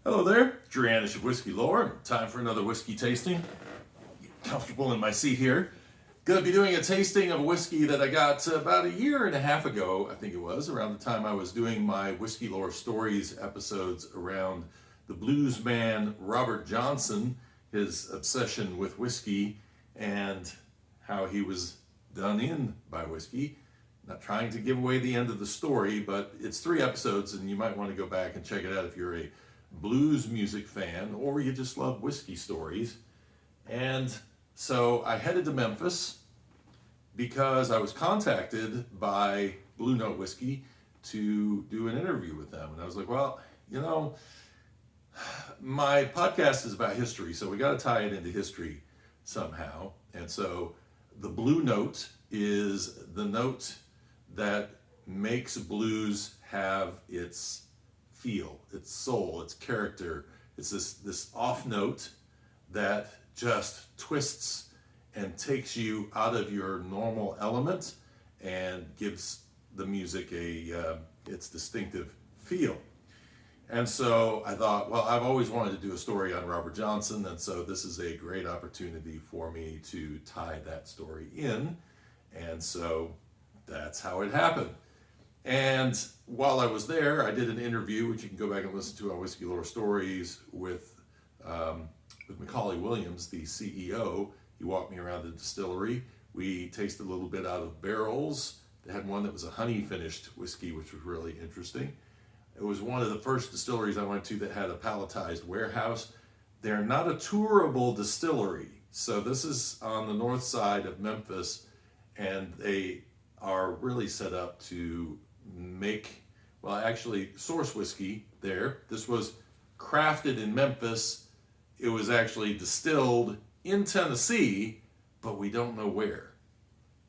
Hello there, Dreanish of Whiskey Lore. Time for another whiskey tasting. Comfortable in my seat here. Gonna be doing a tasting of a whiskey that I got about a year and a half ago, I think it was, around the time I was doing my Whiskey Lore Stories episodes around the blues man Robert Johnson, his obsession with whiskey, and how he was done in by whiskey. Not trying to give away the end of the story, but it's 3 episodes and you might want to go back and check it out if you're a blues music fan or you just love whiskey stories. And so I headed to Memphis because I was contacted by Blue Note Whiskey to do an interview with them. And I was like, well, my podcast is about history, so we got to tie it into history somehow. And so the Blue Note is the note that makes blues have its feel, its soul, its character. It's this off note that just twists and takes you out of your normal element and gives the music its distinctive feel. And so I thought, well, I've always wanted to do a story on Robert Johnson, and so this is a great opportunity for me to tie that story in. And so that's how it happened. And while I was there, I did an interview, which you can go back and listen to on Whiskey Lore Stories, with Macaulay Williams, the CEO. He walked me around the distillery. We tasted a little bit out of barrels. They had one that was a honey-finished whiskey, which was really interesting. It was one of the first distilleries I went to that had a palletized warehouse. They're not a tourable distillery. So this is on the north side of Memphis, and they are really set up to source whiskey there. This was crafted in Memphis. It was actually distilled in Tennessee, but we don't know where.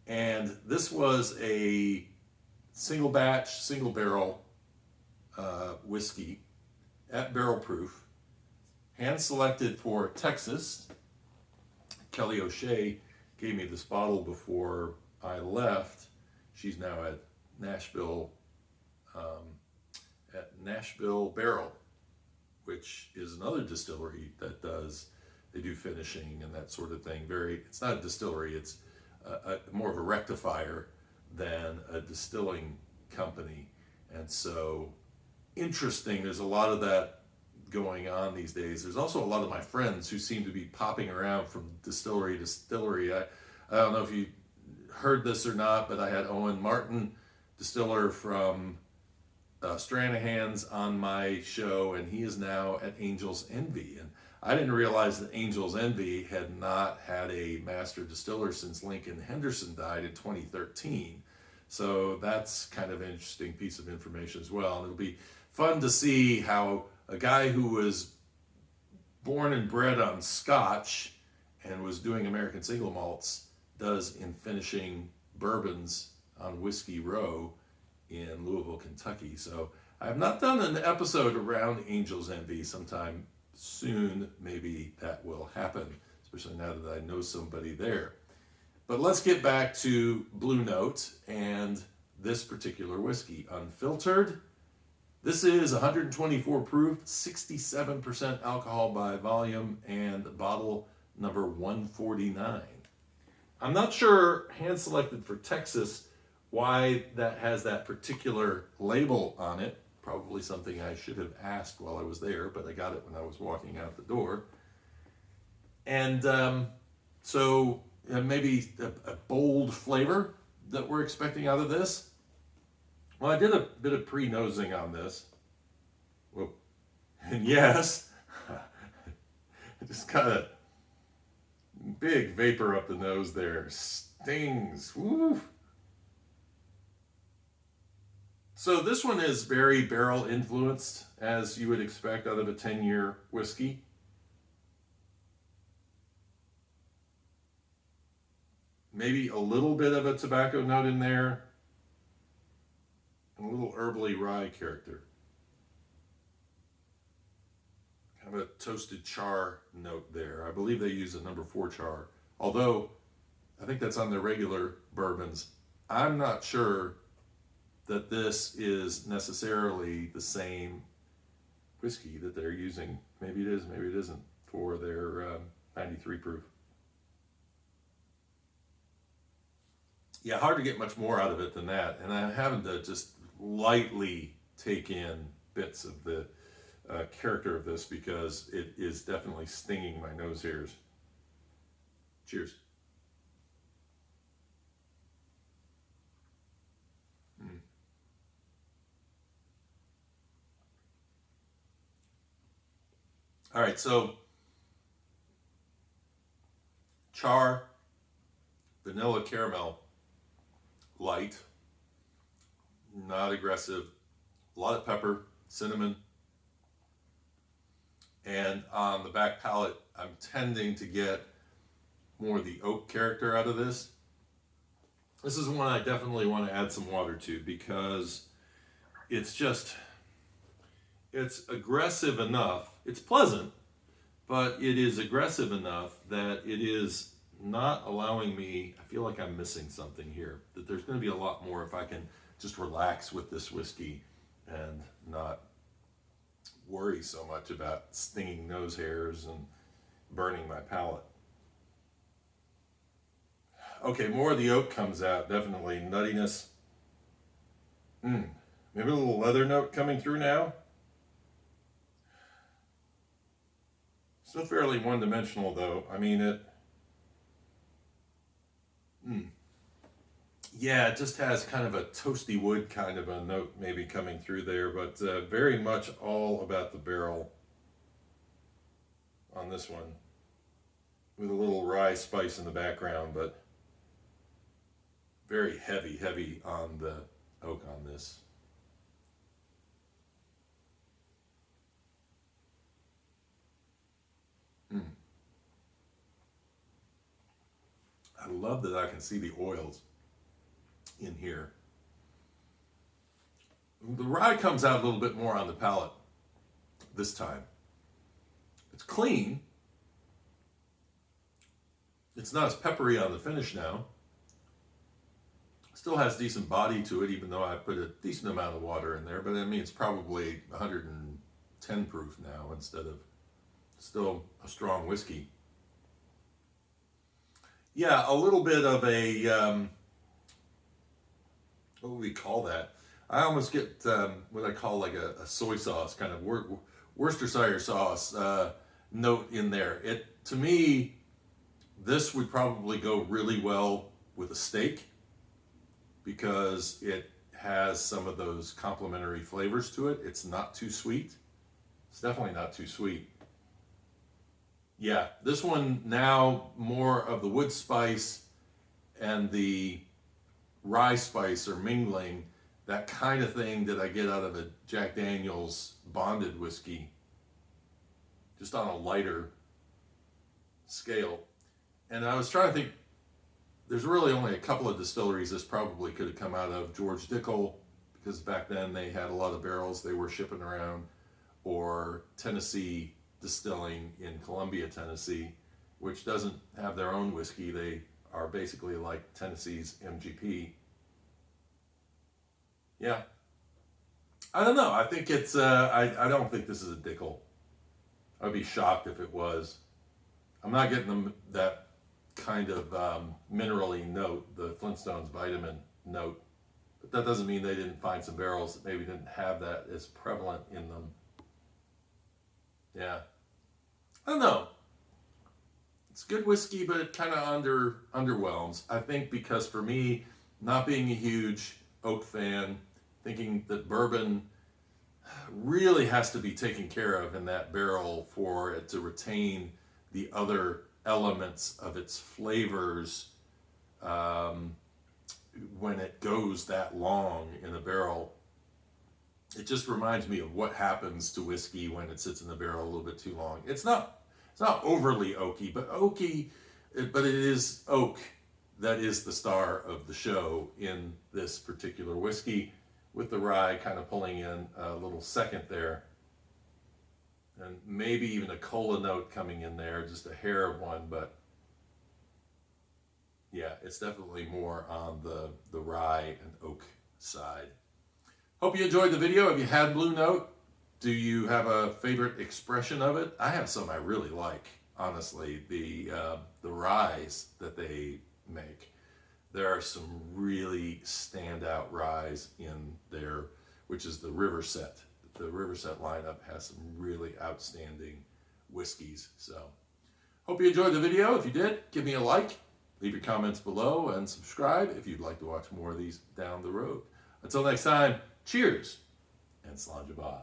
And this was a single batch, single barrel whiskey at barrel proof, hand selected for Texas. Kelly O'Shea gave me this bottle before I left. She's now at Nashville Barrel, which is another distillery that they do finishing and that sort of thing. It's not a distillery, it's more of a rectifier than a distilling company. And so interesting, there's a lot of that going on these days. There's also a lot of my friends who seem to be popping around from distillery to distillery. I don't know if you heard this or not, but I had Owen Martin, distiller from Stranahan's, on my show, and he is now at Angel's Envy. And I didn't realize that Angel's Envy had not had a master distiller since Lincoln Henderson died in 2013. So that's kind of an interesting piece of information as well. And it'll be fun to see how a guy who was born and bred on Scotch and was doing American single malts does in finishing bourbons on Whiskey Row in Louisville, Kentucky. So I have not done an episode around Angel's Envy. Sometime soon, maybe that will happen, especially now that I know somebody there. But let's get back to Blue Note and this particular whiskey. Unfiltered. This is 124 proof, 67% alcohol by volume, and bottle number 149. I'm not sure, hand selected for Texas, why that has that particular label on it. Probably something I should have asked while I was there, but I got it when I was walking out the door. And so maybe a bold flavor that we're expecting out of this. Well, I did a bit of pre-nosing on this. Whoa. And yes, I just got a big vapor up the nose there. Stings. Woo. So this one is very barrel influenced, as you would expect out of a 10-year whiskey. Maybe a little bit of a tobacco note in there, and a little herbally rye character. Kind of a toasted char note there. I believe they use a number 4 char, although I think that's on their regular bourbons. I'm not sure that this is necessarily the same whiskey that they're using. Maybe it is, maybe it isn't, for their 93 proof. Yeah, hard to get much more out of it than that. And I'm having to just lightly take in bits of the character of this because it is definitely stinging my nose hairs. Cheers. All right, so char, vanilla caramel, light, not aggressive, a lot of pepper, cinnamon, and on the back palate, I'm tending to get more of the oak character out of this. This is one I definitely want to add some water to because it's just, it's aggressive enough. It's pleasant, but it is aggressive enough that it is not allowing me, I feel like I'm missing something here, that there's going to be a lot more if I can just relax with this whiskey and not worry so much about stinging nose hairs and burning my palate. Okay, more of the oak comes out, definitely. Nuttiness. Maybe a little leather note coming through now. Still fairly one-dimensional though. I mean, yeah, it just has kind of a toasty wood kind of a note maybe coming through there, but very much all about the barrel on this one, with a little rye spice in the background, but very heavy on the oak on this. I love that I can see the oils in here. The rye comes out a little bit more on the palate this time. It's clean. It's not as peppery on the finish now. Still has decent body to it, even though I put a decent amount of water in there, but I mean, it's probably 110 proof now instead of still a strong whiskey. Yeah, a little bit of a, what would we call that? I almost get what I call like a soy sauce, kind of Worcestershire sauce note in there. To me, this would probably go really well with a steak because it has some of those complementary flavors to it. It's not too sweet. It's definitely not too sweet. Yeah, this one now more of the wood spice and the rye spice are mingling, that kind of thing that I get out of a Jack Daniel's bonded whiskey, just on a lighter scale. And I was trying to think, there's really only a couple of distilleries this probably could have come out of. George Dickel, because back then they had a lot of barrels they were shipping around, or Tennessee Distilling in Columbia, Tennessee, which doesn't have their own whiskey. They are basically like Tennessee's MGP. Yeah. I don't know. I think it's, I don't think this is a Dickel. I'd be shocked if it was. I'm not getting that kind of minerally note, the Flintstones vitamin note. But that doesn't mean they didn't find some barrels that maybe didn't have that as prevalent in them. Yeah. I don't know. It's good whiskey, but it kind of underwhelms. I think because for me, not being a huge oak fan, thinking that bourbon really has to be taken care of in that barrel for it to retain the other elements of its flavors when it goes that long in a barrel. It just reminds me of what happens to whiskey when it sits in the barrel a little bit too long. It's not overly oaky, but but it is oak that is the star of the show in this particular whiskey, with the rye kind of pulling in a little second there. And maybe even a cola note coming in there, just a hair of one, but yeah, it's definitely more on the rye and oak side. Hope you enjoyed the video. If you had Blue Note, Do you have a favorite expression of it? I have some I really like, honestly. The ryes that they make. There are some really standout ryes in there, which is the Riverset. The Riverset lineup has some really outstanding whiskeys. So, hope you enjoyed the video. If you did, give me a like, leave your comments below, and subscribe if you'd like to watch more of these down the road. Until next time, cheers and Slanjava.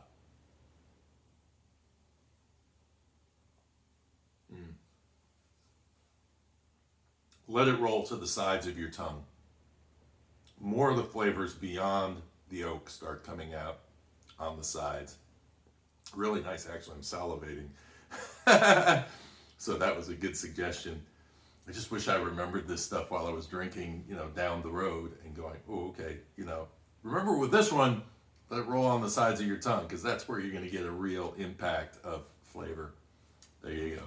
Let it roll to the sides of your tongue. More of the flavors beyond the oak start coming out on the sides. Really nice, actually. I'm salivating. So that was a good suggestion. I just wish I remembered this stuff while I was drinking, down the road and going, oh, okay, remember with this one, let it roll on the sides of your tongue, because that's where you're going to get a real impact of flavor. There you go.